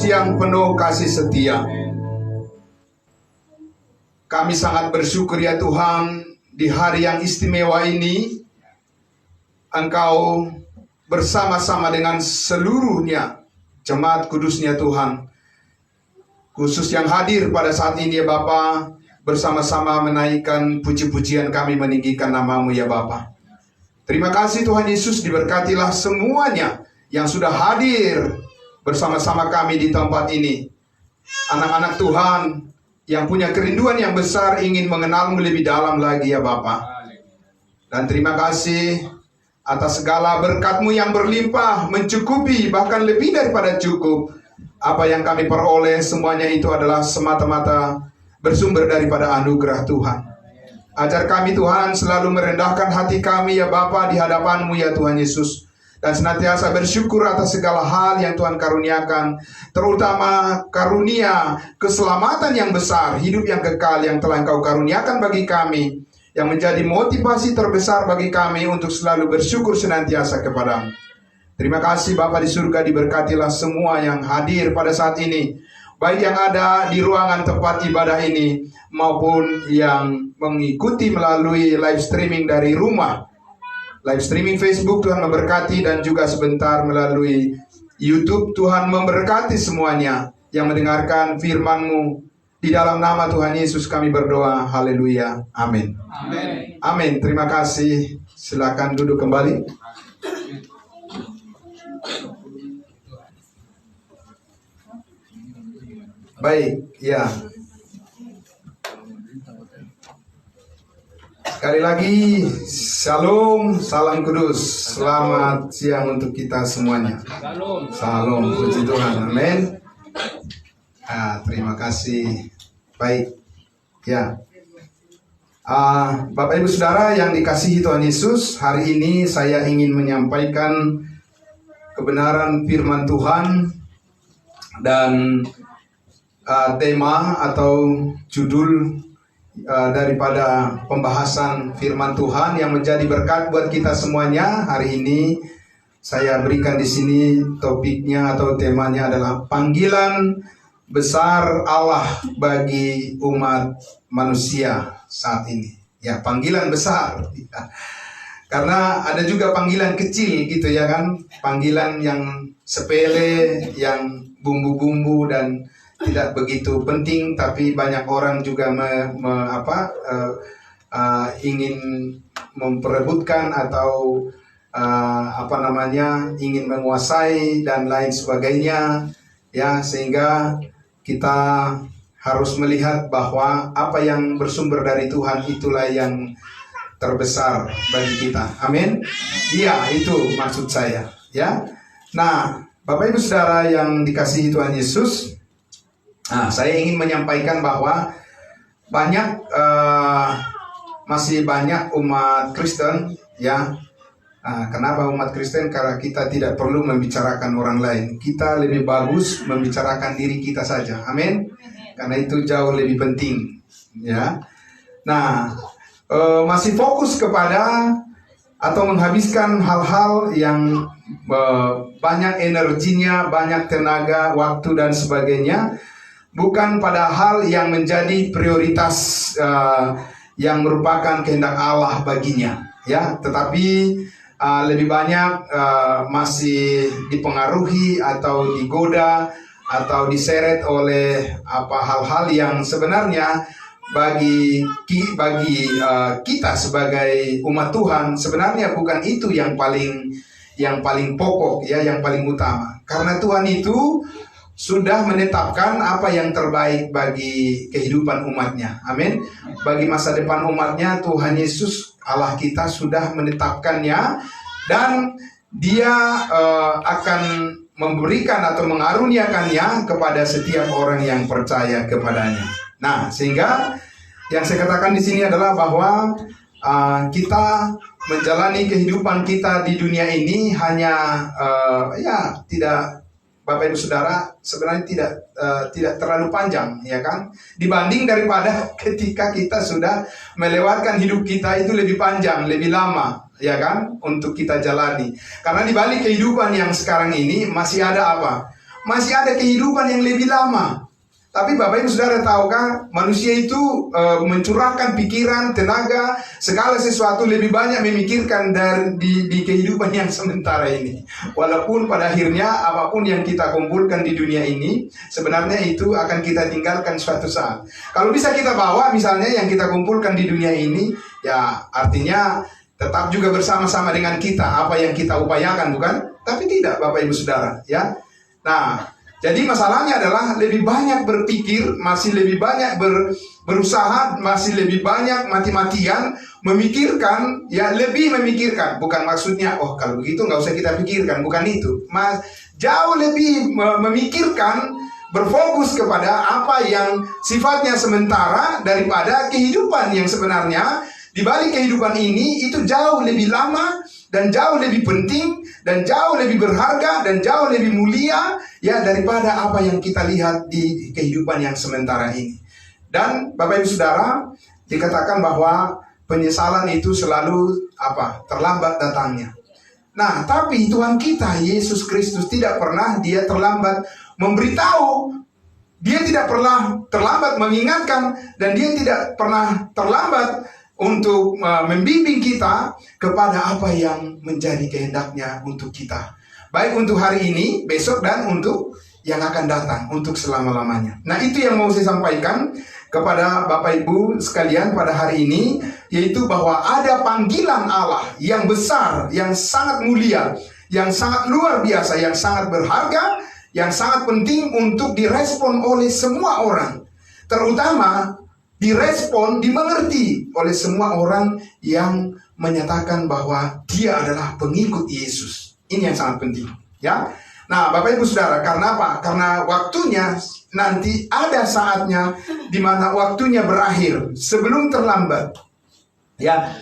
yang penuh kasih setia. Kami sangat bersyukur ya Tuhan, di hari yang istimewa ini Engkau bersama-sama dengan seluruhnya jemaat kudusnya Tuhan, khusus yang hadir pada saat ini ya Bapa, bersama-sama menaikkan puji-pujian kami meninggikan nama-Mu ya Bapa. Terima kasih Tuhan Yesus, diberkatilah semuanya yang sudah hadir bersama-sama kami di tempat ini. Anak-anak Tuhan yang punya kerinduan yang besar ingin mengenal-Mu lebih dalam lagi ya Bapa. Dan terima kasih atas segala berkat-Mu yang berlimpah, mencukupi, bahkan lebih daripada cukup. Apa yang kami peroleh semuanya itu adalah semata-mata bersumber daripada anugerah Tuhan. Ajar kami Tuhan selalu merendahkan hati kami ya Bapa di hadapan-Mu ya Tuhan Yesus, dan senantiasa bersyukur atas segala hal yang Tuhan karuniakan, terutama karunia keselamatan yang besar, hidup yang kekal yang telah Engkau karuniakan bagi kami, yang menjadi motivasi terbesar bagi kami untuk selalu bersyukur senantiasa kepada-Mu. Terima kasih Bapa di surga, diberkatilah semua yang hadir pada saat ini, baik yang ada di ruangan tempat ibadah ini maupun yang mengikuti melalui live streaming dari rumah. Live streaming Facebook, Tuhan memberkati, dan juga sebentar melalui YouTube, Tuhan memberkati semuanya yang mendengarkan firman-Mu. Di dalam nama Tuhan Yesus kami berdoa, haleluya, amin. Amin. Amin, terima kasih. Silakan duduk kembali. Baik, ya. Sekali lagi, shalom, salam kudus. Selamat siang untuk kita semuanya. Salam, puji Tuhan, amin. Terima kasih. Baik, ya. Bapak Ibu Saudara yang dikasihi Tuhan Yesus, hari ini saya ingin menyampaikan kebenaran firman Tuhan, dan tema atau judul daripada pembahasan firman Tuhan yang menjadi berkat buat kita semuanya hari ini, saya berikan di sini. Topiknya atau temanya adalah panggilan besar Allah bagi umat manusia saat ini. Ya, panggilan besar. Karena ada juga panggilan kecil gitu ya kan, panggilan yang sepele, yang bumbu-bumbu dan tidak begitu penting, tapi banyak orang juga ingin memperebutkan atau ingin menguasai dan lain sebagainya ya, sehingga kita harus melihat bahwa apa yang bersumber dari Tuhan itulah yang terbesar bagi kita. Amin. Iya, itu maksud saya ya. Nah, Bapak Ibu Saudara yang dikasihi Tuhan Yesus, saya ingin menyampaikan bahwa masih banyak umat Kristen ya. Kenapa umat Kristen? Karena kita tidak perlu membicarakan orang lain. Kita lebih bagus membicarakan diri kita saja. Amin. Karena itu jauh lebih penting ya. Nah, masih fokus kepada atau menghabiskan hal-hal yang banyak energinya, banyak tenaga, waktu dan sebagainya, bukan pada hal yang menjadi prioritas yang merupakan kehendak Allah baginya ya, tetapi lebih banyak masih dipengaruhi atau digoda atau diseret oleh hal-hal yang sebenarnya bagi kita sebagai umat Tuhan sebenarnya bukan itu yang paling pokok ya, yang paling utama. Karena Tuhan itu sudah menetapkan apa yang terbaik bagi kehidupan umatnya. Amin. Bagi masa depan umatnya, Tuhan Yesus Allah kita sudah menetapkannya, dan Dia akan memberikan atau mengaruniakannya kepada setiap orang yang percaya kepadanya. Nah, sehingga yang saya katakan di sini adalah bahwa kita menjalani kehidupan kita di dunia ini hanya tidak, Bapak Ibu Saudara, sebenarnya tidak terlalu panjang, ya kan? Dibanding daripada ketika kita sudah melewatkan hidup kita itu lebih panjang, lebih lama, ya kan? Untuk kita jalani. Karena di balik kehidupan yang sekarang ini masih ada apa? Masih ada kehidupan yang lebih lama. Tapi Bapak Ibu Saudara tahukah, manusia itu mencurahkan pikiran, tenaga, segala sesuatu lebih banyak memikirkan di kehidupan yang sementara ini. Walaupun pada akhirnya apapun yang kita kumpulkan di dunia ini, sebenarnya itu akan kita tinggalkan suatu saat. Kalau bisa kita bawa misalnya yang kita kumpulkan di dunia ini, ya artinya tetap juga bersama-sama dengan kita, apa yang kita upayakan, bukan? Tapi tidak, Bapak Ibu Saudara, ya. Nah, jadi masalahnya adalah lebih banyak berpikir, masih lebih banyak berusaha, masih lebih banyak mati-matian memikirkan, ya lebih memikirkan. Bukan maksudnya, oh kalau begitu nggak usah kita pikirkan, bukan itu. Mas, jauh lebih memikirkan, berfokus kepada apa yang sifatnya sementara daripada kehidupan yang sebenarnya. Di balik kehidupan ini itu jauh lebih lama dan jauh lebih penting dan jauh lebih berharga dan jauh lebih mulia ya daripada apa yang kita lihat di kehidupan yang sementara ini. Dan Bapak Ibu Saudara, dikatakan bahwa penyesalan itu selalu terlambat datangnya. Nah, tapi Tuhan kita Yesus Kristus tidak pernah Dia terlambat memberitahu. Dia tidak pernah terlambat mengingatkan, dan Dia tidak pernah terlambat untuk membimbing kita kepada apa yang menjadi kehendaknya untuk kita. Baik untuk hari ini, besok, dan untuk yang akan datang, untuk selama-lamanya. Nah, itu yang mau saya sampaikan kepada Bapak Ibu sekalian pada hari ini, yaitu bahwa ada panggilan Allah yang besar, yang sangat mulia, yang sangat luar biasa, yang sangat berharga, yang sangat penting untuk direspon oleh semua orang. Terutama direspon, dimengerti oleh semua orang yang menyatakan bahwa dia adalah pengikut Yesus. Ini yang sangat penting, ya. Nah, Bapak Ibu Saudara, karena apa? Karena waktunya nanti ada saatnya di mana waktunya berakhir sebelum terlambat. Ya.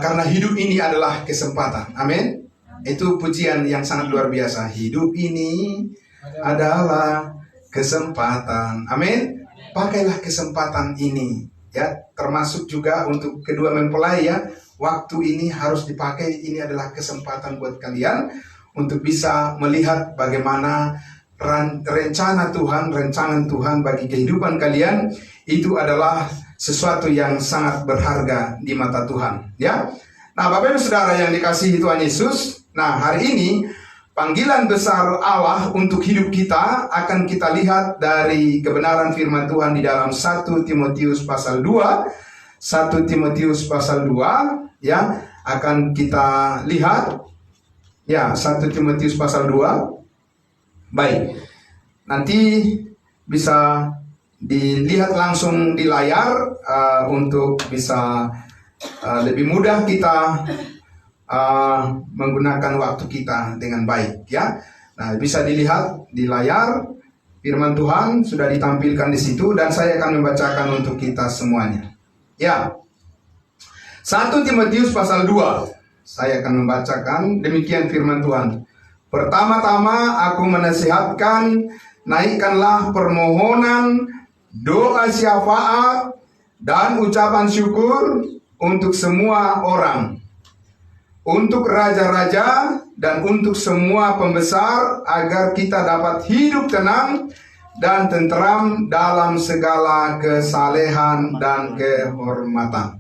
Karena hidup ini adalah kesempatan. Amin. Itu pujian yang sangat luar biasa. Hidup ini adalah kesempatan. Amin. Pakailah kesempatan ini, ya, termasuk juga untuk kedua mempelai, ya. Waktu ini harus dipakai. Ini adalah kesempatan buat kalian untuk bisa melihat bagaimana rencana Tuhan, rancangan Tuhan bagi kehidupan kalian itu adalah sesuatu yang sangat berharga di mata Tuhan, ya. Nah, Bapak Ibu Saudara yang dikasihi Tuhan Yesus, nah hari ini panggilan besar Allah untuk hidup kita akan kita lihat dari kebenaran firman Tuhan di dalam 1 Timotius pasal 2. 1 Timotius pasal 2, ya, akan kita lihat. Ya, 1 Timotius pasal 2. Baik. Nanti bisa dilihat langsung di layar untuk bisa lebih mudah kita menggunakan waktu kita dengan baik, ya. Nah, bisa dilihat di layar firman Tuhan sudah ditampilkan di situ, dan saya akan membacakan untuk kita semuanya. Ya. 1 Timotius pasal 2. Saya akan membacakan demikian firman Tuhan. Pertama-tama aku menasihatkan, naikkanlah permohonan, doa syafaat, dan ucapan syukur untuk semua orang, untuk raja-raja dan untuk semua pembesar, agar kita dapat hidup tenang dan tenteram dalam segala kesalehan dan kehormatan.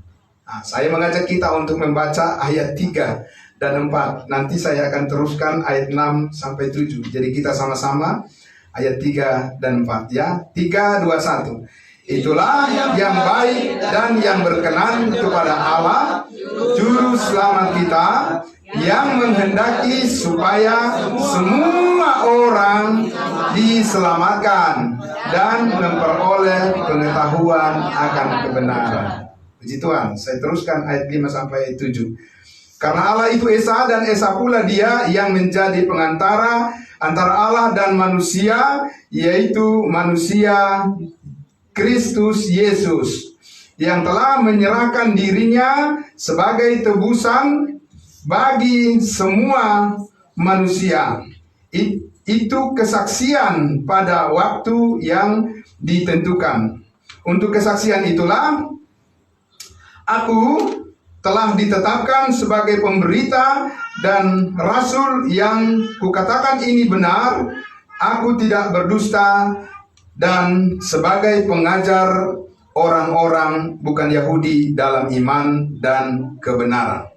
Nah, saya mengajak kita untuk membaca ayat 3 dan 4. Nanti saya akan teruskan ayat 6 sampai 7. Jadi kita sama-sama ayat 3 dan 4, ya. 3, 2, 1. Itulah yang baik dan yang berkenan kepada Allah, juru selamat kita, yang menghendaki supaya semua orang diselamatkan dan memperoleh pengetahuan akan kebenaran. Puji Tuhan. Saya teruskan ayat 5 sampai 7. Karena Allah itu Esa, dan Esa pula Dia yang menjadi pengantara antara Allah dan manusia, yaitu manusia Kristus Yesus, yang telah menyerahkan dirinya sebagai tebusan bagi semua manusia. Itu kesaksian pada waktu yang ditentukan. Untuk kesaksian itulah aku telah ditetapkan sebagai pemberita dan rasul yang kukatakan ini benar. Aku tidak berdusta, dan sebagai pengajar orang-orang bukan Yahudi dalam iman dan kebenaran.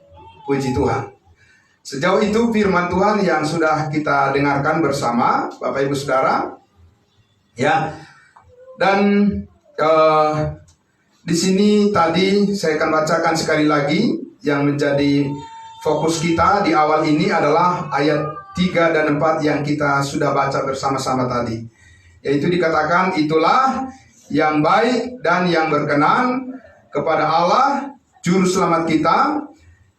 Puji Tuhan. Sejauh itu firman Tuhan yang sudah kita dengarkan bersama, Bapak Ibu Saudara. Ya. Dan di sini tadi saya akan bacakan sekali lagi yang menjadi fokus kita di awal ini adalah ayat 3 dan 4 yang kita sudah baca bersama-sama tadi. Yaitu dikatakan, itulah yang baik dan yang berkenan kepada Allah Juru Selamat kita,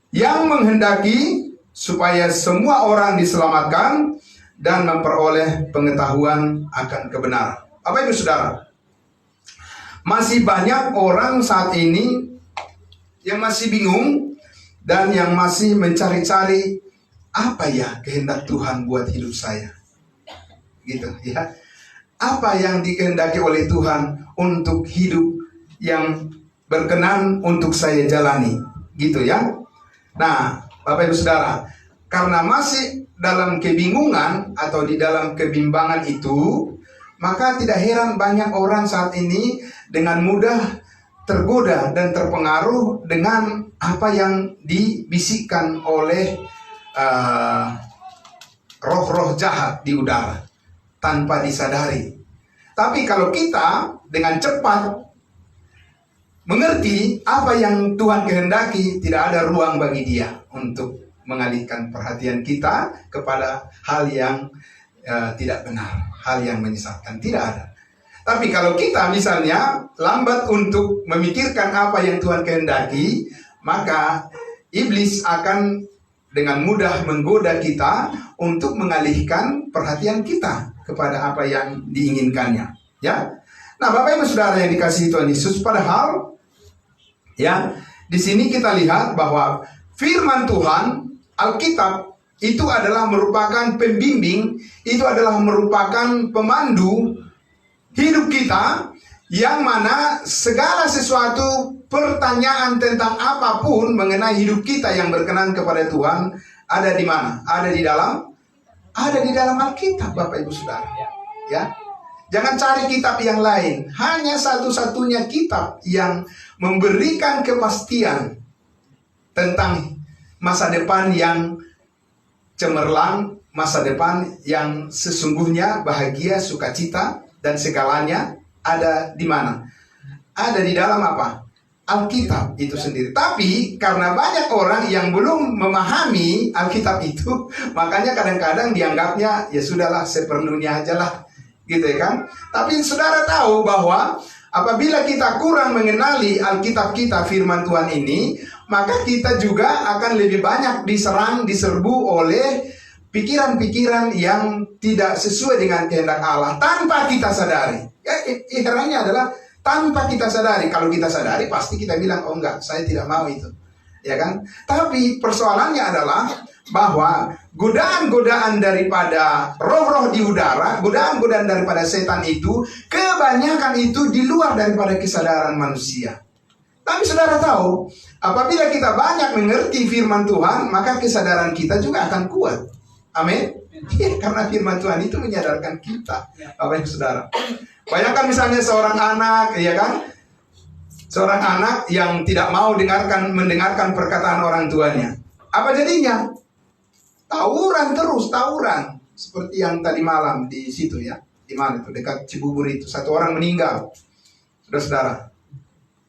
yang menghendaki supaya semua orang diselamatkan dan memperoleh pengetahuan akan kebenaran. Bapak Ibu Saudara, masih banyak orang saat ini yang masih bingung dan yang masih mencari-cari apa ya kehendak Tuhan buat hidup saya. Gitu ya. Apa yang dikehendaki oleh Tuhan untuk hidup yang berkenan untuk saya jalani. Gitu ya. Nah, Bapak Ibu Saudara, karena masih dalam kebingungan atau di dalam kebimbangan itu, maka tidak heran banyak orang saat ini dengan mudah tergoda dan terpengaruh dengan apa yang dibisikkan oleh roh-roh jahat di udara tanpa disadari. Tapi kalau kita dengan cepat mengerti apa yang Tuhan kehendaki, tidak ada ruang bagi Dia untuk mengalihkan perhatian kita kepada hal yang tidak benar, hal yang menyesatkan. Tidak ada. Tapi kalau kita misalnya lambat untuk memikirkan apa yang Tuhan kehendaki, maka iblis akan dengan mudah menggoda kita untuk mengalihkan perhatian kita kepada apa yang diinginkannya. Ya. Nah, Bapak Ibu Saudara yang dikasihi Tuhan Yesus, padahal ya di sini kita lihat bahwa firman Tuhan, Alkitab, itu adalah merupakan pembimbing, itu adalah merupakan pemandu hidup kita, yang mana segala sesuatu pertanyaan tentang apapun mengenai hidup kita yang berkenan kepada Tuhan ada di mana? Ada di dalam Alkitab, Bapak Ibu Saudara. Ya. Jangan cari kitab yang lain. Hanya satu-satunya kitab yang memberikan kepastian tentang masa depan yang cemerlang, masa depan yang sesungguhnya bahagia, sukacita, dan segalanya ada di mana? Ada di dalam apa? Alkitab itu sendiri. Tapi karena banyak orang yang belum memahami Alkitab itu, makanya kadang-kadang dianggapnya ya sudahlah, seperlunya aja lah, gitu ya kan? Tapi saudara tahu bahwa apabila kita kurang mengenali Alkitab kita, firman Tuhan ini, maka kita juga akan lebih banyak diserbu oleh pikiran-pikiran yang tidak sesuai dengan kehendak Allah tanpa kita sadari. Ya, herannya adalah tanpa kita sadari. Kalau kita sadari pasti kita bilang, oh enggak, saya tidak mau itu, ya kan? Tapi persoalannya adalah bahwa godaan-godaan daripada roh-roh di udara, godaan-godaan daripada setan itu, kebanyakan itu di luar daripada kesadaran manusia. Tapi saudara tahu, apabila kita banyak mengerti firman Tuhan, maka kesadaran kita juga akan kuat. Amin. Ya, karena firman Tuhan itu menyadarkan kita, Bapak Ibu Saudara. Bayangkan misalnya seorang anak, ya kan? Seorang anak yang tidak mau mendengarkan perkataan orang tuanya. Apa jadinya? Tawuran terus, tawuran. Seperti yang tadi malam di situ ya. Di mana itu? Dekat Cibubur itu. Satu orang meninggal. Saudara-saudara.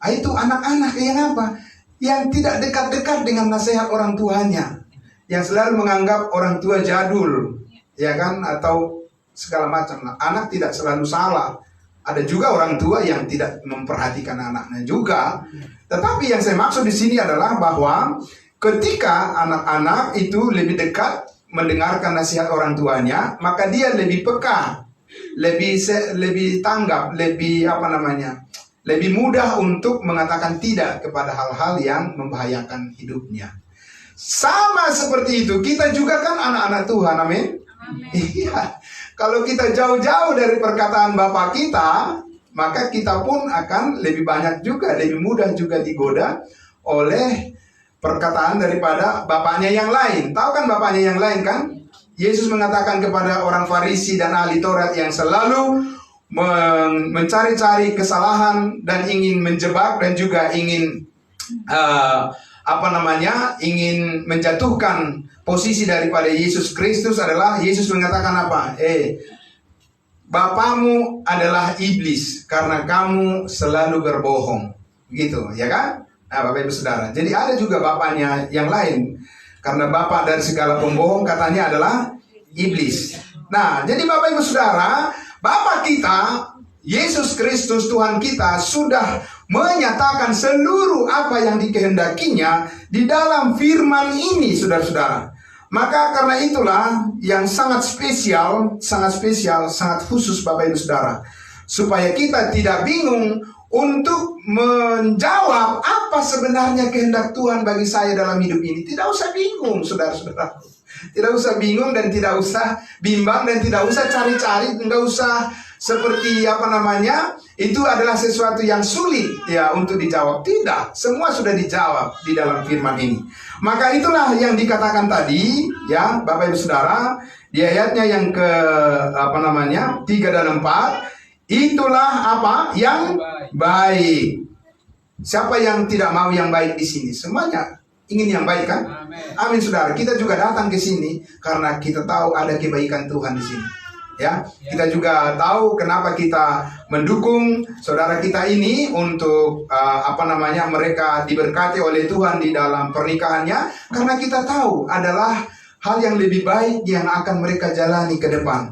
Itu anak-anak yang apa? Yang tidak dekat-dekat dengan nasihat orang tuanya. Yang selalu menganggap orang tua jadul, ya kan, atau segala macam. Nah, anak tidak selalu salah. Ada juga orang tua yang tidak memperhatikan anaknya juga. Tetapi yang saya maksud di sini adalah bahwa ketika anak-anak itu lebih dekat mendengarkan nasihat orang tuanya, maka dia lebih peka, lebih tanggap, lebih mudah untuk mengatakan tidak kepada hal-hal yang membahayakan hidupnya. Sama seperti itu, kita juga kan anak-anak Tuhan, amin. Iya, kalau kita jauh-jauh dari perkataan Bapa kita, maka kita pun akan lebih banyak juga, lebih mudah juga digoda oleh perkataan daripada bapaknya yang lain. Tahu kan bapaknya yang lain kan? Yesus mengatakan kepada orang Farisi dan ahli Taurat yang selalu mencari-cari kesalahan dan ingin menjebak dan juga ingin ingin menjatuhkan posisi daripada Yesus Kristus adalah, Yesus mengatakan apa? Bapamu adalah iblis karena kamu selalu berbohong. Gitu, ya kan? Nah, Bapak Ibu Saudara. Jadi ada juga bapaknya yang lain. Karena bapak dari segala pembohong katanya adalah iblis. Nah, jadi Bapak Ibu Saudara, Bapa kita, Yesus Kristus Tuhan kita sudah menyatakan seluruh apa yang dikehendakinya di dalam firman ini, saudara-saudara. Maka karena itulah yang sangat spesial, sangat khusus Bapak Ibu Saudara. Supaya kita tidak bingung untuk menjawab apa sebenarnya kehendak Tuhan bagi saya dalam hidup ini. Tidak usah bingung, saudara-saudara. Tidak usah bingung dan tidak usah bimbang dan tidak usah cari-cari, tidak usah seperti itu adalah sesuatu yang sulit ya untuk dijawab. Tidak, semua sudah dijawab di dalam firman ini. Maka itulah yang dikatakan tadi ya Bapak Ibu Saudara di ayatnya yang ke 3 dan 4. Itulah apa yang baik. Siapa yang tidak mau yang baik di sini? Semuanya ingin yang baik kan? Amin saudara. Kita juga datang ke sini karena kita tahu ada kebaikan Tuhan di sini. Ya, kita juga tahu kenapa kita mendukung saudara kita ini untuk mereka diberkati oleh Tuhan di dalam pernikahannya, karena kita tahu adalah hal yang lebih baik yang akan mereka jalani ke depan.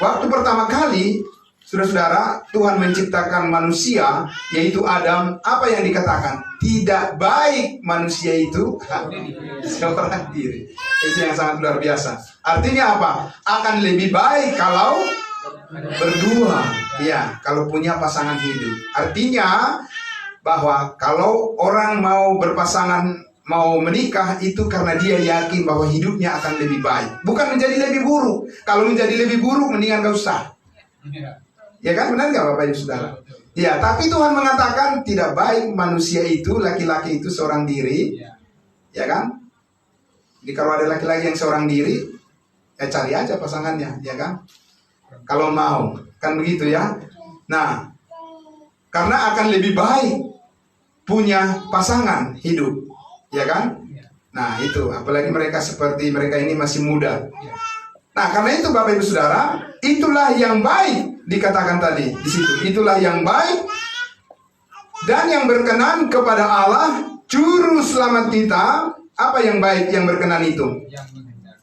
Waktu pertama kali saudara-saudara Tuhan menciptakan manusia, yaitu Adam, apa yang dikatakan? Tidak baik manusia itu seorang diri. Itu yang sangat luar biasa. Artinya apa? Akan lebih baik kalau berdua. Ya, kalau punya pasangan hidup. Artinya bahwa kalau orang mau berpasangan, mau menikah, itu karena dia yakin bahwa hidupnya akan lebih baik, bukan menjadi lebih buruk. Kalau menjadi lebih buruk, mendingan gak usah. Ya kan, benar gak Bapak Ibu Saudara? Ya, tapi Tuhan mengatakan tidak baik manusia itu, laki-laki itu seorang diri. Ya kan? Jadi kalau ada laki-laki yang seorang diri, ya cari aja pasangannya, ya kan? Kalau mau, kan begitu ya. Nah, karena akan lebih baik punya pasangan hidup, ya kan? Nah, itu apalagi mereka ini masih muda. Nah, karena itu Bapak Ibu Saudara, itulah yang baik dikatakan tadi di situ. Itulah yang baik dan yang berkenan kepada Allah juru selamat kita. Apa yang baik yang berkenan itu?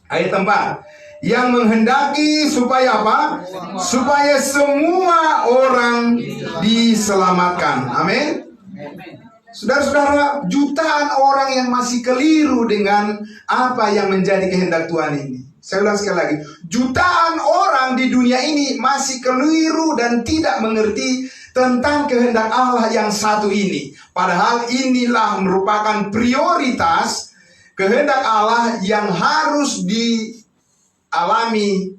Ayat 4. Yang menghendaki supaya apa? Supaya semua orang diselamatkan. Amin. Saudara-saudara, jutaan orang yang masih keliru dengan apa yang menjadi kehendak Tuhan ini. Saya ulang sekali lagi, jutaan orang di dunia ini masih keliru dan tidak mengerti tentang kehendak Allah yang satu ini. Padahal inilah merupakan prioritas kehendak Allah yang harus dialami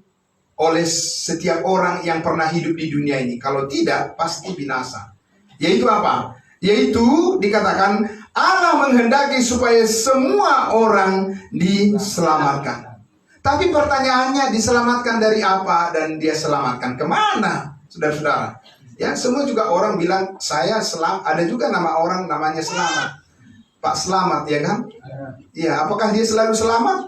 oleh setiap orang yang pernah hidup di dunia ini. Kalau tidak, pasti binasa. Yaitu apa? Yaitu dikatakan Allah menghendaki supaya semua orang diselamatkan. Tapi pertanyaannya, diselamatkan dari apa dan dia selamatkan kemana, saudara-saudara? Ya, semua juga orang bilang saya selamat. Ada juga nama orang namanya Selamat, Pak Selamat, ya kan? Iya, apakah dia selalu selamat?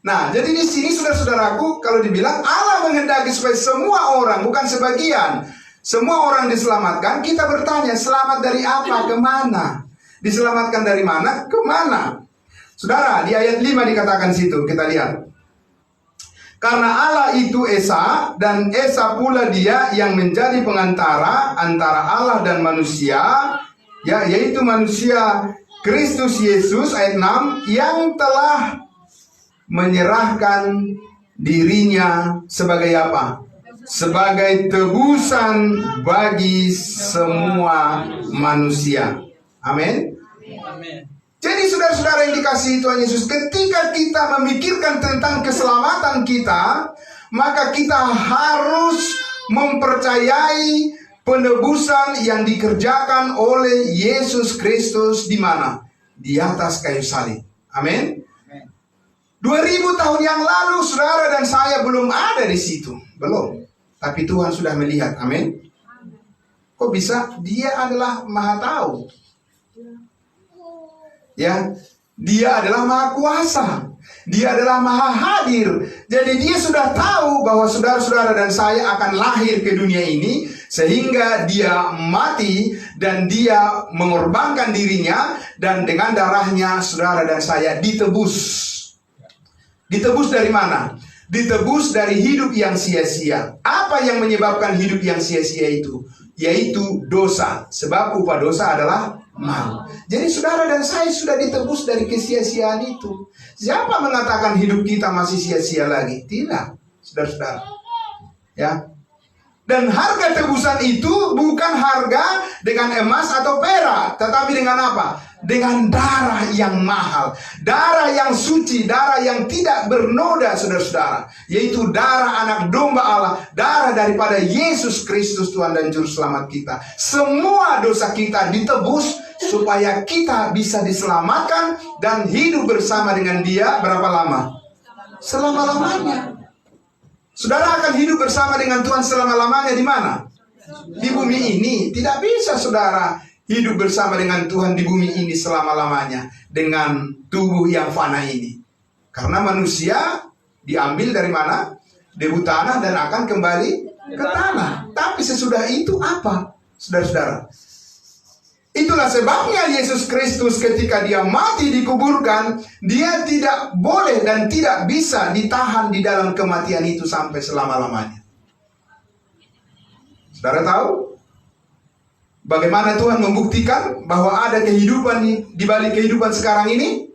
Nah, jadi di sini saudara-saudaraku, kalau dibilang Allah menghendaki supaya semua orang, bukan sebagian, semua orang diselamatkan, kita bertanya, selamat dari apa, kemana? Diselamatkan dari mana, kemana? Saudara, di ayat 5 dikatakan situ, kita lihat. Karena Allah itu Esa, dan Esa pula dia yang menjadi pengantara antara Allah dan manusia, ya, yaitu manusia Kristus Yesus, ayat 6, yang telah menyerahkan dirinya sebagai apa? Sebagai tebusan bagi semua manusia. Amin. Jadi saudara-saudara yang dikasihi Tuhan Yesus, ketika kita memikirkan tentang keselamatan kita, maka kita harus mempercayai penebusan yang dikerjakan oleh Yesus Kristus di mana? Di atas kayu salib. Amin. 2000 tahun yang lalu saudara dan saya belum ada di situ, belum. Tapi Tuhan sudah melihat. Amin. Kok bisa? Dia adalah Maha Tahu. Ya, dia adalah Maha Kuasa. Dia adalah Maha Hadir. Jadi dia sudah tahu bahwa saudara-saudara dan saya akan lahir ke dunia ini, sehingga dia mati dan dia mengorbankan dirinya, dan dengan darahnya saudara dan saya ditebus. Ditebus dari mana? Ditebus dari hidup yang sia-sia. Apa yang menyebabkan hidup yang sia-sia itu? Yaitu dosa. Sebab upah dosa adalah maut. Jadi saudara dan saya sudah ditebus dari kesia-siaan itu. Siapa mengatakan hidup kita masih sia-sia lagi? Tidak, saudara-saudara. Ya. Dan harga tebusan itu bukan harga dengan emas atau perak, tetapi dengan apa? Dengan darah yang mahal, darah yang suci, darah yang tidak bernoda, saudara-saudara, yaitu darah anak domba Allah, darah daripada Yesus Kristus Tuhan dan Juru Selamat kita. Semua dosa kita ditebus supaya kita bisa diselamatkan dan hidup bersama dengan Dia berapa lama? Selama-lamanya. Saudara akan hidup bersama dengan Tuhan selama-lamanya di mana? Di bumi ini. Tidak bisa saudara hidup bersama dengan Tuhan di bumi ini selama-lamanya dengan tubuh yang fana ini. Karena manusia diambil dari mana? Debu tanah dan akan kembali ke tanah. Tapi sesudah itu apa? Saudara-saudara, itulah sebabnya Yesus Kristus ketika dia mati dikuburkan, dia tidak boleh dan tidak bisa ditahan di dalam kematian itu sampai selama-lamanya. Saudara tahu bagaimana Tuhan membuktikan bahwa ada kehidupan di balik kehidupan sekarang ini?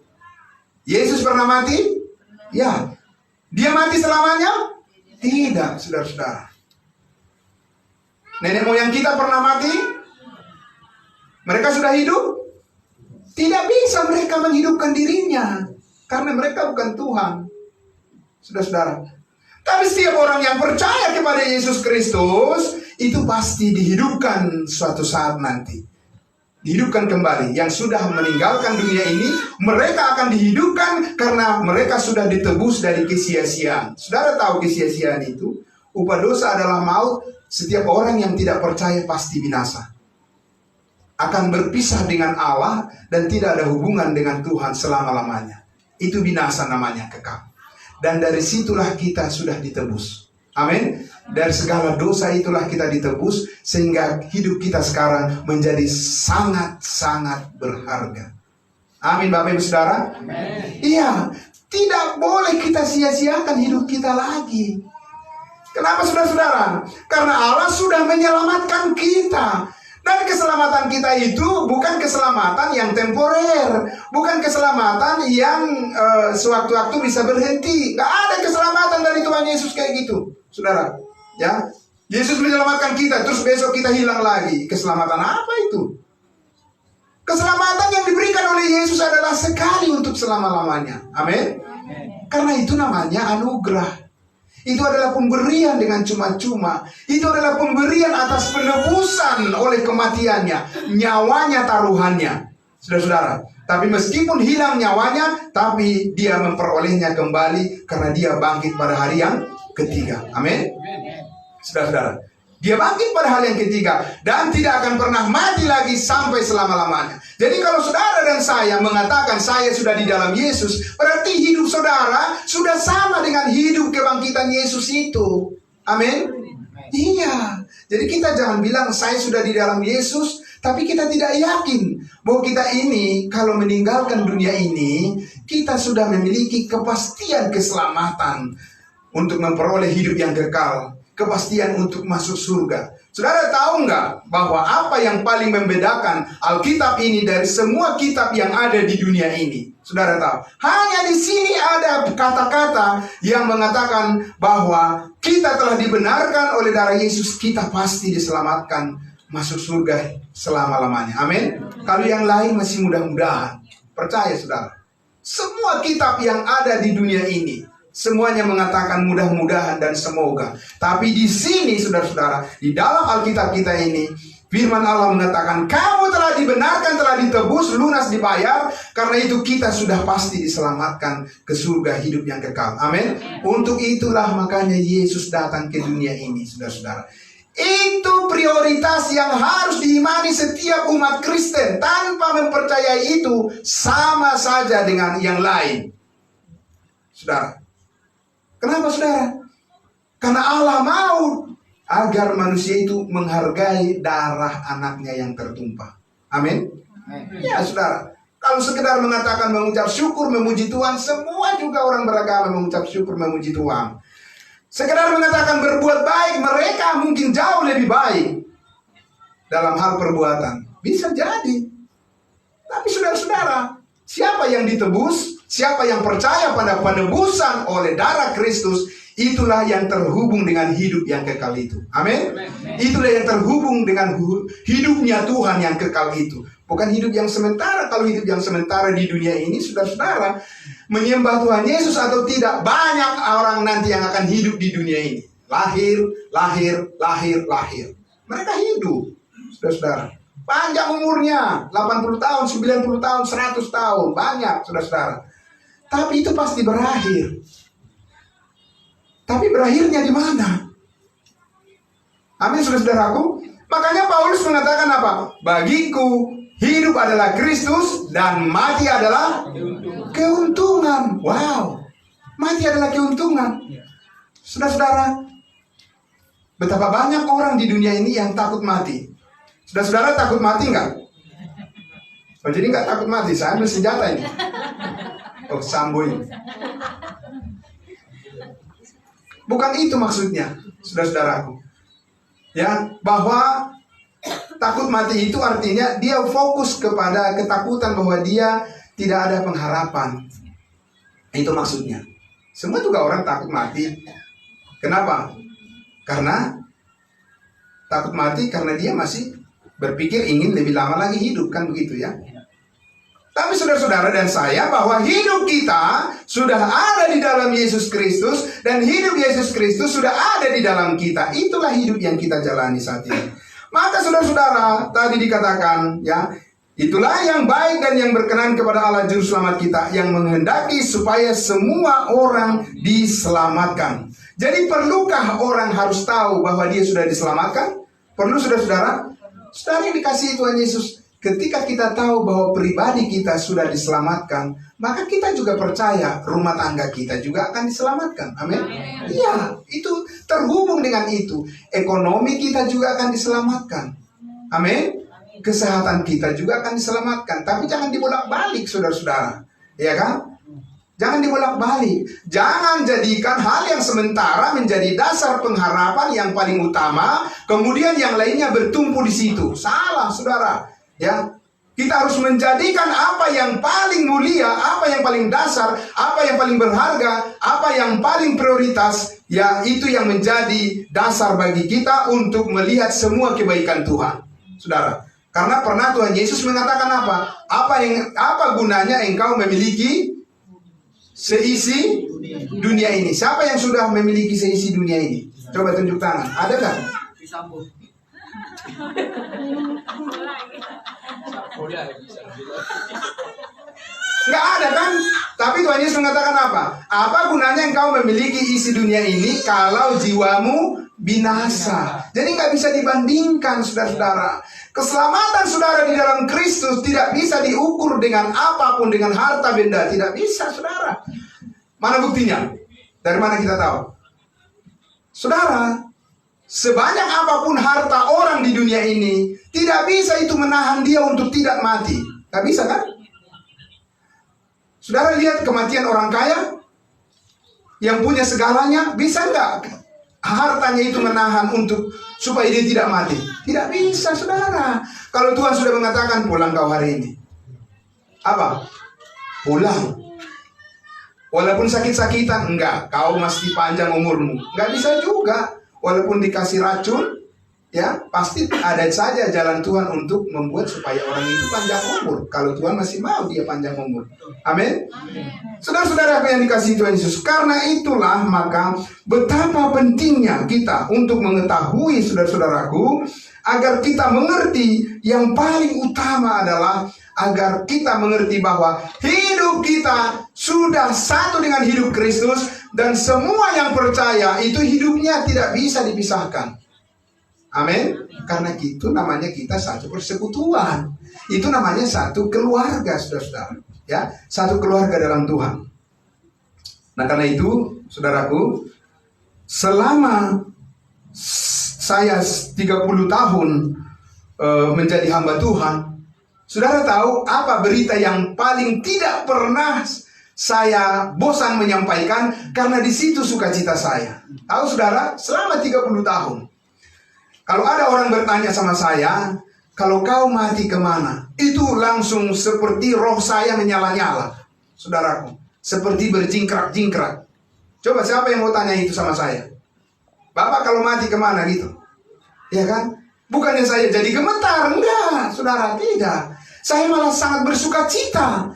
Yesus pernah mati? Ya. Dia mati selamanya? Tidak, saudara-saudara. Nenek moyang kita pernah mati? Mereka sudah hidup? Tidak bisa mereka menghidupkan dirinya, karena mereka bukan Tuhan. Saudara-saudara. Tapi setiap orang yang percaya kepada Yesus Kristus, itu pasti dihidupkan suatu saat nanti. Dihidupkan kembali. Yang sudah meninggalkan dunia ini, mereka akan dihidupkan karena mereka sudah ditebus dari kesia-siaan. Saudara tahu kesia-siaan itu? Upah dosa adalah maut. Setiap orang yang tidak percaya pasti binasa. Akan berpisah dengan Allah dan tidak ada hubungan dengan Tuhan selama-lamanya. Itu binasa namanya, kekal. Dan dari situlah kita sudah ditebus. Amin. Dari segala dosa itulah kita ditebus, sehingga hidup kita sekarang menjadi sangat-sangat berharga. Amin, Bapak Ibu Saudara. Amin. Iya, tidak boleh kita sia-siakan hidup kita lagi. Kenapa, saudara-saudara? Karena Allah sudah menyelamatkan kita. Dan keselamatan kita itu bukan keselamatan yang temporer, bukan keselamatan yang sewaktu-waktu bisa berhenti. Gak ada keselamatan dari Tuhan Yesus kayak gitu, saudara. Ya, Yesus menyelamatkan kita, terus besok kita hilang lagi. Keselamatan apa itu? Keselamatan yang diberikan oleh Yesus adalah sekali untuk selama-lamanya. Amin. Karena itu namanya anugerah. Itu adalah pemberian dengan cuma-cuma. Itu adalah pemberian atas penebusan oleh kematiannya. Nyawanya taruhannya. Saudara-saudara. Tapi meskipun hilang nyawanya, tapi dia memperolehnya kembali karena dia bangkit pada hari yang ketiga. Amin. Saudara-saudara. Dia bangkit pada hari yang ketiga. Dan tidak akan pernah mati lagi sampai selama-lamanya. Jadi kalau saudara dan saya mengatakan saya sudah di dalam Yesus, berarti hidup saudara sudah sama dengan hidup kebangkitan Yesus itu. Amin. Iya. Jadi kita jangan bilang saya sudah di dalam Yesus, tapi kita tidak yakin bahwa kita ini kalau meninggalkan dunia ini, kita sudah memiliki kepastian keselamatan untuk memperoleh hidup yang kekal, kepastian untuk masuk surga. Saudara tahu nggak bahwa apa yang paling membedakan Alkitab ini dari semua kitab yang ada di dunia ini? Saudara tahu, hanya di sini ada kata-kata yang mengatakan bahwa kita telah dibenarkan oleh darah Yesus, kita pasti diselamatkan masuk surga selama-lamanya. Amin. Kalau yang lain masih mudah-mudahan. Percaya saudara, semua kitab yang ada di dunia ini semuanya mengatakan mudah-mudahan dan semoga. Tapi di sini saudara-saudara, di dalam Alkitab kita ini, firman Allah mengatakan, kamu telah dibenarkan, telah ditebus, lunas dibayar. Karena itu kita sudah pasti diselamatkan ke surga hidup yang kekal. Amin. Untuk itulah makanya Yesus datang ke dunia ini, saudara-saudara. Itu prioritas yang harus diimani setiap umat Kristen. Tanpa mempercayai itu, sama saja dengan yang lain. Saudara, kenapa saudara? Karena Allah mau agar manusia itu menghargai darah anaknya yang tertumpah. Amin. Ya saudara, kalau sekedar mengatakan mengucap syukur, memuji Tuhan, semua juga orang beragama mengucap syukur, memuji Tuhan. Sekedar mengatakan berbuat baik, mereka mungkin jauh lebih baik dalam hal perbuatan. Bisa jadi. Tapi saudara-saudara, siapa yang ditebus, siapa yang percaya pada penebusan oleh darah Kristus, itulah yang terhubung dengan hidup yang kekal itu. Amin. Itulah yang terhubung dengan hidupnya Tuhan yang kekal itu. Bukan hidup yang sementara. Kalau hidup yang sementara di dunia ini, saudara-saudara, menyembah Tuhan Yesus atau tidak, banyak orang nanti yang akan hidup di dunia ini. Lahir. Mereka hidup, saudara-saudara. Panjang umurnya, 80 tahun, 90 tahun, 100 tahun. Banyak, saudara-saudara. Tapi itu pasti berakhir. Tapi berakhirnya di mana? Amin, saudara-saudaraku. Makanya Paulus mengatakan apa? Bagiku hidup adalah Kristus dan mati adalah keuntungan. Wow, mati adalah keuntungan. Saudara-saudara, betapa banyak orang di dunia ini yang takut mati. Saudara-saudara takut mati nggak? Oh, jadi nggak takut mati, saya ambil senjata ini. Oh, sambo ini. Bukan itu maksudnya, saudara-saudaraku. Ya, bahwa takut mati itu artinya dia fokus kepada ketakutan bahwa dia tidak ada pengharapan. Itu maksudnya. Semua juga orang takut mati. Kenapa? Karena takut mati karena dia masih berpikir ingin lebih lama lagi hidup, kan begitu ya. Tapi saudara-saudara dan saya, bahwa hidup kita sudah ada di dalam Yesus Kristus, dan hidup Yesus Kristus sudah ada di dalam kita. Itulah hidup yang kita jalani saat ini. Maka saudara-saudara, tadi dikatakan ya, itulah yang baik dan yang berkenan kepada Allah Juru Selamat kita, yang menghendaki supaya semua orang diselamatkan. Jadi perlukah orang harus tahu bahwa dia sudah diselamatkan? Perlu saudara-saudara? Saudara yang dikasihi Tuhan Yesus, ketika kita tahu bahwa pribadi kita sudah diselamatkan, maka kita juga percaya rumah tangga kita juga akan diselamatkan. Amin. Iya, itu terhubung dengan itu. Ekonomi kita juga akan diselamatkan. Amin. Kesehatan kita juga akan diselamatkan. Tapi jangan dibolak-balik, saudara-saudara. Ya kan? Jangan dibolak-balik. Jangan jadikan hal yang sementara menjadi dasar pengharapan yang paling utama, kemudian yang lainnya bertumpu di situ. Salah, saudara. Ya, kita harus menjadikan apa yang paling mulia, apa yang paling dasar, apa yang paling berharga, apa yang paling prioritas, ya itu yang menjadi dasar bagi kita untuk melihat semua kebaikan Tuhan. Saudara, karena pernah Tuhan Yesus mengatakan apa? Apa gunanya engkau memiliki seisi dunia ini? Siapa yang sudah memiliki seisi dunia ini? Coba tunjuk tangan. Ada nggak? Nggak ada kan? Tapi Tuhan Yesus mengatakan apa? Apa gunanya engkau memiliki isi dunia ini kalau jiwamu binasa? Jadi nggak bisa dibandingkan, saudara-saudara. Keselamatan saudara di dalam Kristus tidak bisa diukur dengan apapun, dengan harta benda. Tidak bisa, saudara. Mana buktinya? Dari mana kita tahu? Saudara, sebanyak apapun harta orang di dunia ini, tidak bisa itu menahan dia untuk tidak mati. Gak bisa kan? Saudara lihat kematian orang kaya yang punya segalanya, bisa nggak hartanya itu menahan untuk supaya dia tidak mati? Tidak bisa, saudara. Kalau Tuhan sudah mengatakan pulang kau hari ini, apa? Pulang. Walaupun sakit-sakitan, enggak, kau mesti panjang umurmu. Nggak bisa juga. Walaupun dikasih racun, ya pasti ada saja jalan Tuhan untuk membuat supaya orang itu panjang umur. Kalau Tuhan masih mau dia panjang umur. Amin. Saudara-saudara yang dikasihi Tuhan Yesus, karena itulah maka betapa pentingnya kita untuk mengetahui, saudara-saudaraku, agar kita mengerti yang paling utama adalah agar kita mengerti bahwa hidup kita sudah satu dengan hidup Kristus, dan semua yang percaya itu hidupnya tidak bisa dipisahkan. Amin. Karena itu namanya kita satu persekutuan. Itu namanya satu keluarga, saudara-saudara. Ya, satu keluarga dalam Tuhan. Nah, karena itu, saudaraku, selama saya 30 tahun menjadi hamba Tuhan, saudara tahu apa berita yang paling tidak pernah saya bosan menyampaikan, karena di situ sukacita saya. Tahu saudara, selama 30 tahun. Kalau ada orang bertanya sama saya, kalau kau mati kemana? Itu langsung seperti roh saya menyala-nyala, saudaraku. Seperti berjingkrak-jingkrak. Coba siapa yang mau tanya itu sama saya? Bapak kalau mati kemana gitu? Ya kan? Bukannya saya jadi gemetar, enggak, saudara, tidak. Saya malah sangat bersuka cita.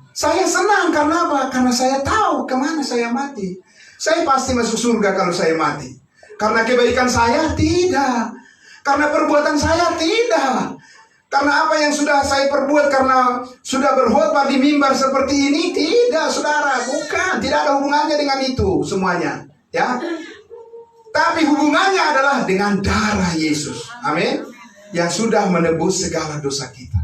Saya senang, karena apa? Karena saya tahu kemana saya mati. Saya pasti masuk surga kalau saya mati. Karena kebaikan saya? Tidak. Karena perbuatan saya? Tidak. Karena apa yang sudah saya perbuat, karena sudah berkhotbah di mimbar seperti ini? Tidak, saudara. Bukan. Tidak ada hubungannya dengan itu semuanya. Ya. Tapi hubungannya adalah dengan darah Yesus. Amin. Yang sudah menebus segala dosa kita.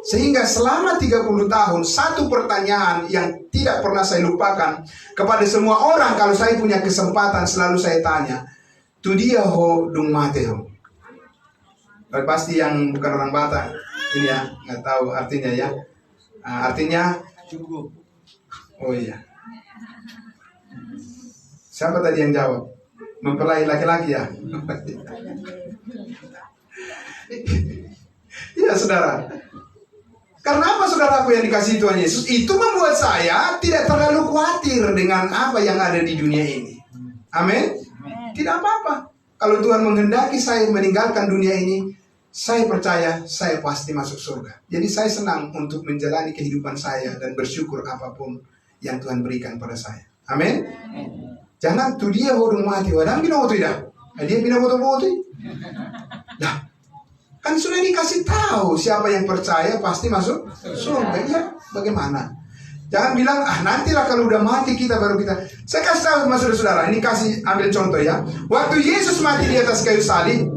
Sehingga selama 30 tahun, satu pertanyaan yang tidak pernah saya lupakan kepada semua orang, kalau saya punya kesempatan selalu saya tanya, tu dia ho dung mate ho. Pasti yang bukan orang Batak ini ya, nggak tahu artinya ya. Artinya cukup. Oh iya. Siapa tadi yang jawab? Mempelai laki-laki ya? Iya, saudara. Karena apa, saudaraku yang dikasihi Tuhan Yesus? Itu membuat saya tidak terlalu khawatir dengan apa yang ada di dunia ini. Amin. Tidak apa-apa. Kalau Tuhan menghendaki saya meninggalkan dunia ini, saya percaya saya pasti masuk surga. Jadi saya senang untuk menjalani kehidupan saya dan bersyukur apapun yang Tuhan berikan pada saya. Amin. Jangan tu dia hodong mati, wadang bina moto ida. Dia bina moto-moto. Nah, kan sudah dikasih tahu siapa yang percaya pasti masuk surga. Ya, bagaimana? Jangan bilang, nantilah kalau udah mati kita baru kita. Saya kasih tahu sama saudara-saudara, ini kasih ambil contoh ya. Waktu Yesus mati di atas kayu salib,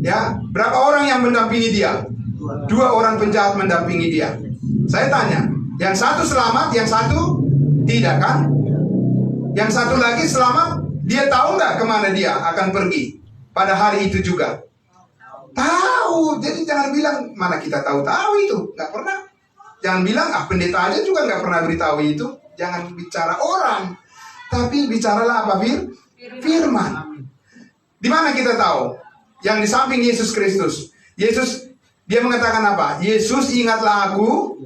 ya, berapa orang yang mendampingi dia? 2 orang penjahat mendampingi dia. Saya tanya, yang satu selamat, yang satu tidak kan? Yang satu lagi selamat, dia tahu nggak kemana dia akan pergi pada hari itu juga? Tahu. Jadi jangan bilang, mana kita tahu-tahu itu, nggak pernah. Jangan bilang, pendeta aja juga nggak pernah beritahu itu. Jangan bicara orang, tapi bicaralah apa, firman. Di mana kita tahu? Yang di samping Yesus Kristus. Yesus, dia mengatakan apa? Yesus, ingatlah aku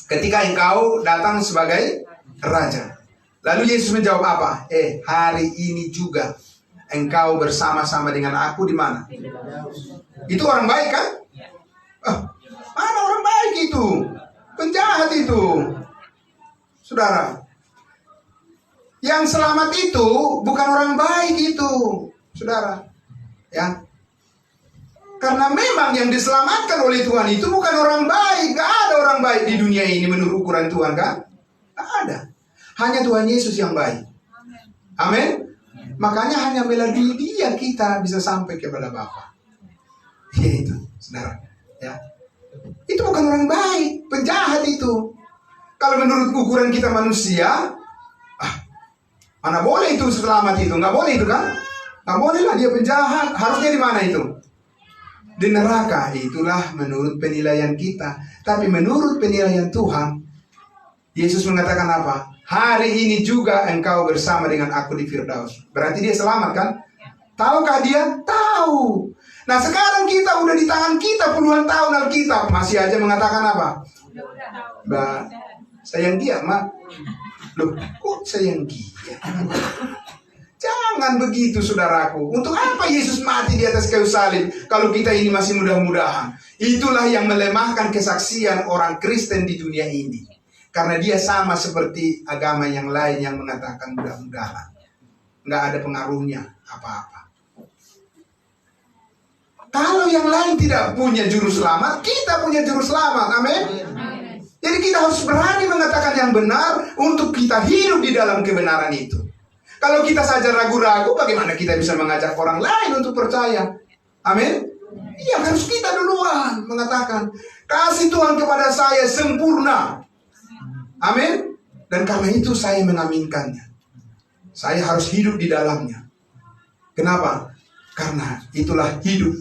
ketika engkau datang sebagai raja. Lalu Yesus menjawab apa? Hari ini juga engkau bersama-sama dengan aku di mana? Itu orang baik kan? Mana orang baik itu? Penjahat itu. Saudara, yang selamat itu bukan orang baik itu, saudara. Ya. Karena memang yang diselamatkan oleh Tuhan itu bukan orang baik. Gak ada orang baik di dunia ini menurut ukuran Tuhan kan? Gak ada. Hanya Tuhan Yesus yang baik. Amin. Makanya hanya melalui dia kita bisa sampai kepada Bapa. Itu, saudara. Ya. Itu bukan orang baik, penjahat itu. Kalau menurut ukuran kita manusia, mana boleh itu selamat itu, nggak boleh itu kan? Nggak boleh lah dia penjahat. Harusnya di mana itu? Di neraka. Itulah menurut penilaian kita. Tapi menurut penilaian Tuhan, Yesus mengatakan apa? Hari ini juga engkau bersama dengan aku di Firdaus. Berarti dia selamat kan? Tahukah dia? Tahu. Nah sekarang kita udah di tangan kita puluhan tahun Alkitab. Masih aja mengatakan apa? Sayang dia, Mak. Loh, kok sayang dia? Jangan begitu, saudaraku. Untuk apa Yesus mati di atas kayu salib kalau kita ini masih mudah-mudahan? Itulah yang melemahkan kesaksian orang Kristen di dunia ini. Karena dia sama seperti agama yang lain yang mengatakan mudah-mudahan. Nggak ada pengaruhnya apa-apa. Kalau yang lain tidak punya juru selamat, kita punya juru selamat. Amin. Jadi kita harus berani mengatakan yang benar untuk kita hidup di dalam kebenaran itu. Kalau kita saja ragu-ragu, bagaimana kita bisa mengajak orang lain untuk percaya? Amin. Iya, harus kita duluan mengatakan, kasih Tuhan kepada saya sempurna. Amin. Dan karena itu saya mengaminkannya. Saya harus hidup di dalamnya. Kenapa? Karena itulah hidup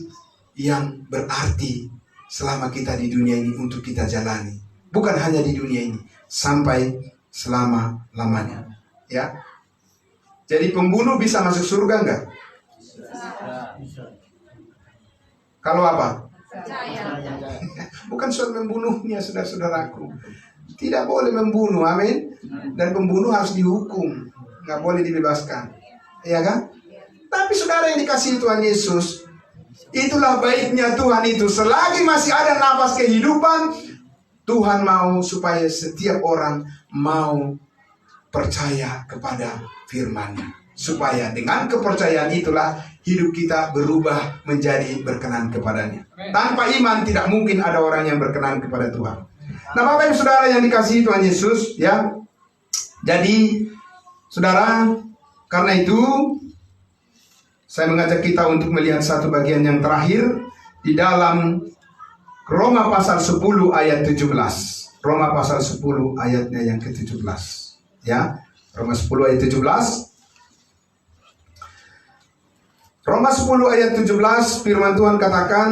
yang berarti selama kita di dunia ini untuk kita jalani. Bukan hanya di dunia ini, sampai selama-lamanya. Ya. Jadi pembunuh bisa masuk surga enggak? Kalau apa? Bukan soal membunuhnya, saudara-saudaraku. Tidak boleh membunuh, amin. Dan pembunuh harus dihukum, nggak boleh dibebaskan, ya kan? Tapi saudara yang dikasihi Tuhan Yesus, itulah baiknya Tuhan itu. Selagi masih ada nafas kehidupan, Tuhan mau supaya setiap orang mau percaya kepada firman-Nya. Supaya dengan kepercayaan itulah hidup kita berubah menjadi berkenan kepadanya. Tanpa iman tidak mungkin ada orang yang berkenan kepada Tuhan. Nah, Bapak Ibu Saudara yang dikasihi Tuhan Yesus, ya. Jadi, Saudara, karena itu saya mengajak kita untuk melihat satu bagian yang terakhir di dalam Roma pasal 10 ayat 17. Roma pasal 10 ayatnya yang ke-17. Ya, Roma 10 ayat 17. Roma 10 ayat 17, firman Tuhan katakan,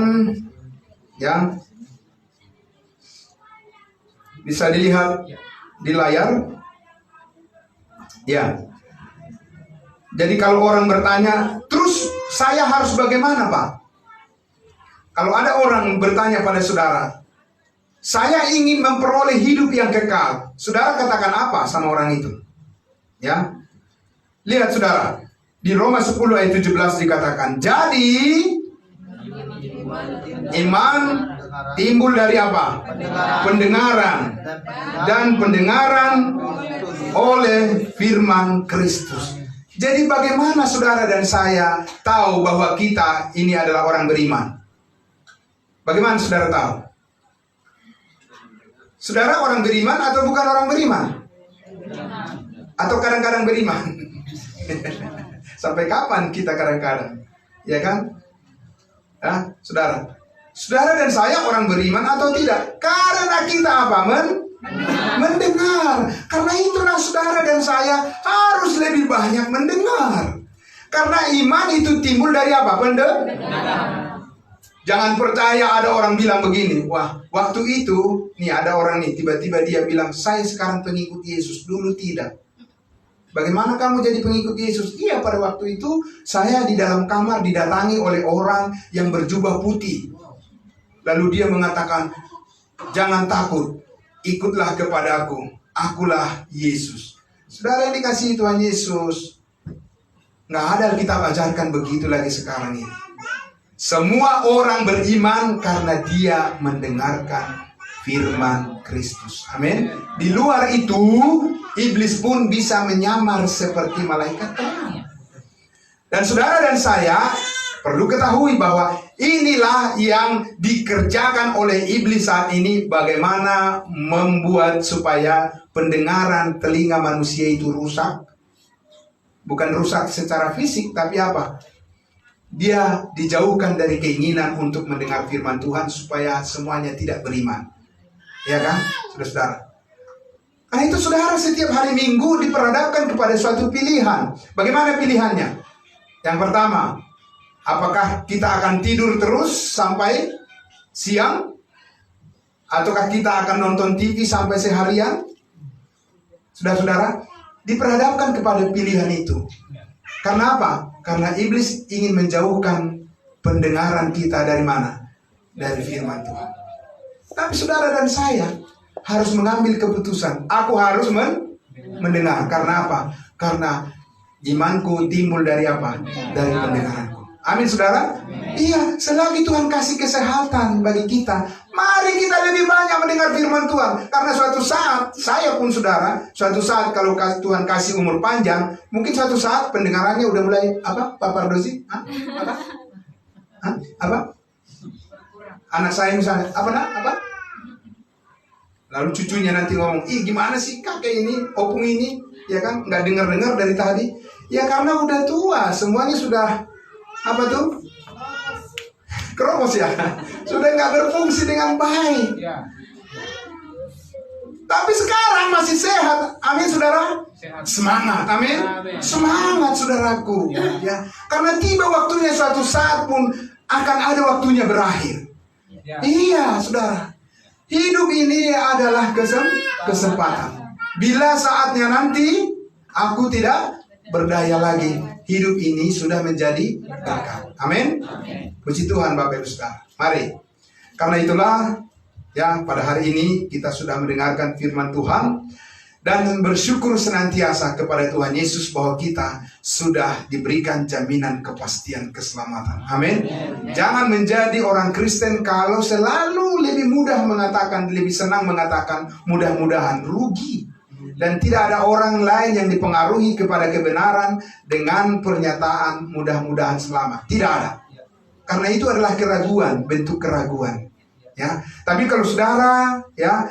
ya, bisa dilihat di layar. Ya. Jadi kalau orang bertanya, terus saya harus bagaimana, Pak? Kalau ada orang bertanya pada saudara, saya ingin memperoleh hidup yang kekal. Saudara katakan apa sama orang itu? Ya. Lihat saudara, di Roma 10 ayat 17 dikatakan, jadi iman timbul dari apa? Pendengaran. Dan pendengaran oleh firman Kristus. Jadi bagaimana saudara dan saya tahu bahwa kita ini adalah orang beriman? Bagaimana saudara tahu? Saudara orang beriman atau bukan orang beriman? Atau kadang-kadang beriman? Sampai kapan kita kadang-kadang? Ya kan? Ya, saudara. Saudara dan saya orang beriman atau tidak? Karena kita apa? Mendengar. Karena itulah saudara dan saya harus lebih banyak mendengar. Karena iman itu timbul dari apa? Pendengar. Jangan percaya ada orang bilang begini, wah waktu itu nih ada orang nih tiba-tiba dia bilang saya sekarang pengikut Yesus, dulu tidak. Bagaimana kamu jadi pengikut Yesus? Iya, pada waktu itu saya di dalam kamar didatangi oleh orang yang berjubah putih. Lalu dia mengatakan, jangan takut, ikutlah kepadaku, akulah Yesus. Saudara yang dikasihi Tuhan Yesus, nggak ada Alkitab ajarkan begitu lagi sekarang ini. Semua orang beriman karena dia mendengarkan firman Kristus. Amin. Di luar itu, iblis pun bisa menyamar seperti malaikat terang. Dan saudara dan saya perlu ketahui bahwa inilah yang dikerjakan oleh iblis saat ini. Bagaimana membuat supaya pendengaran telinga manusia itu rusak. Bukan rusak secara fisik, tapi apa? Dia dijauhkan dari keinginan untuk mendengar firman Tuhan supaya semuanya tidak beriman. Ya kan, saudara-saudara? Karena itu saudara setiap hari Minggu diperhadapkan kepada suatu pilihan. Bagaimana pilihannya? Yang pertama, apakah kita akan tidur terus sampai siang? Ataukah kita akan nonton TV sampai seharian? Saudara-saudara, diperhadapkan kepada pilihan itu. Karena apa? Karena iblis ingin menjauhkan pendengaran kita dari mana? Dari firman Tuhan. Tapi saudara dan saya harus mengambil keputusan. Aku harus mendengar. Karena apa? Karena imanku timbul dari apa? Dari pendengaranku. Amin saudara? Iya, selagi Tuhan kasih kesehatan bagi kita, mari kita lebih banyak mendengar firman Tuhan. Karena suatu saat, saya pun saudara, suatu saat kalau Tuhan kasih umur panjang, mungkin suatu saat pendengarannya udah mulai apa? Pak Pardosi? Apa? Anak saya misalnya, apa? Lalu cucunya nanti ngomong, ih gimana sih kakek ini, opung ini, ya kan? Nggak dengar-dengar dari tadi. Ya karena udah tua, semuanya sudah apa tuh? Keropos ya. Sudah nggak berfungsi dengan baik. Tapi sekarang masih sehat. Amin saudara. Semangat. Amin. Semangat saudaraku. Ya. Karena tiba waktunya, suatu saat pun akan ada waktunya berakhir. Iya saudara. Hidup ini adalah kesempatan. Bila saatnya nanti aku tidak berdaya lagi, hidup ini sudah menjadi berkat. Amin. Puji Tuhan Bapak Ibu Saudara. Mari. Karena itulah ya pada hari ini kita sudah mendengarkan firman Tuhan dan bersyukur senantiasa kepada Tuhan Yesus bahwa kita sudah diberikan jaminan kepastian keselamatan. Amin. Jangan menjadi orang Kristen kalau selalu lebih mudah mengatakan, lebih senang mengatakan mudah-mudahan, rugi. Dan tidak ada orang lain yang dipengaruhi kepada kebenaran dengan pernyataan mudah-mudahan selamat. Tidak ada. Karena itu adalah keraguan, bentuk keraguan. Ya, tapi kalau saudara, ya,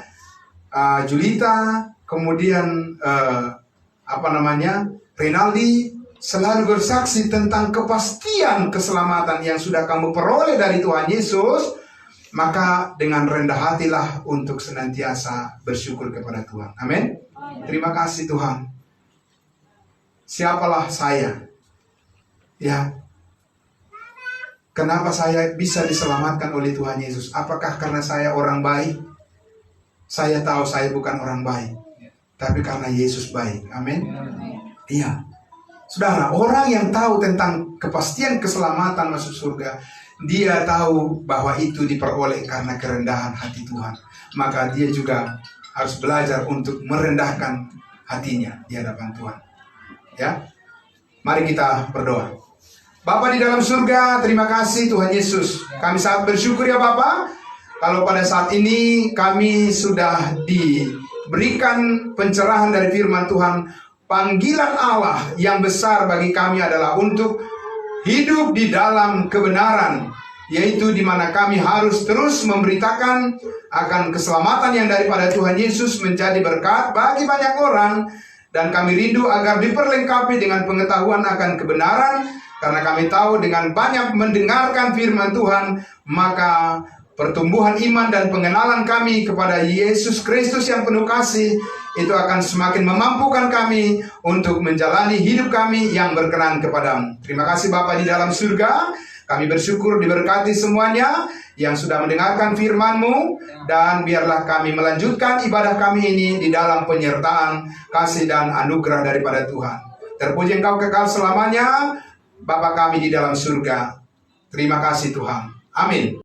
Julita, kemudian Rinaldi selalu bersaksi tentang kepastian keselamatan yang sudah kamu peroleh dari Tuhan Yesus, maka dengan rendah hatilah untuk senantiasa bersyukur kepada Tuhan. Amin. Terima kasih Tuhan. Siapalah saya? Ya. Kenapa saya bisa diselamatkan oleh Tuhan Yesus? Apakah karena saya orang baik? Saya tahu saya bukan orang baik. Tapi karena Yesus baik. Amin. Iya. Saudara, orang yang tahu tentang kepastian keselamatan masuk surga, dia tahu bahwa itu diperoleh karena kerendahan hati Tuhan. Maka dia juga harus belajar untuk merendahkan hatinya di hadapan Tuhan. Ya, mari kita berdoa. Bapa di dalam surga, terima kasih Tuhan Yesus. Kami sangat bersyukur ya Bapa, kalau pada saat ini kami sudah diberikan pencerahan dari firman Tuhan. Panggilan Allah yang besar bagi kami adalah untuk hidup di dalam kebenaran, yaitu di mana kami harus terus memberitakan akan keselamatan yang daripada Tuhan Yesus menjadi berkat bagi banyak orang. Dan kami rindu agar diperlengkapi dengan pengetahuan akan kebenaran, karena kami tahu dengan banyak mendengarkan firman Tuhan, maka pertumbuhan iman dan pengenalan kami kepada Yesus Kristus yang penuh kasih itu akan semakin memampukan kami untuk menjalani hidup kami yang berkenan kepadamu. Terima kasih Bapa di dalam surga. Kami bersyukur diberkati semuanya yang sudah mendengarkan firman-Mu, dan biarlah kami melanjutkan ibadah kami ini di dalam penyertaan kasih dan anugerah daripada Tuhan. Terpuji Engkau kekal selamanya, Bapa kami di dalam surga. Terima kasih Tuhan. Amin.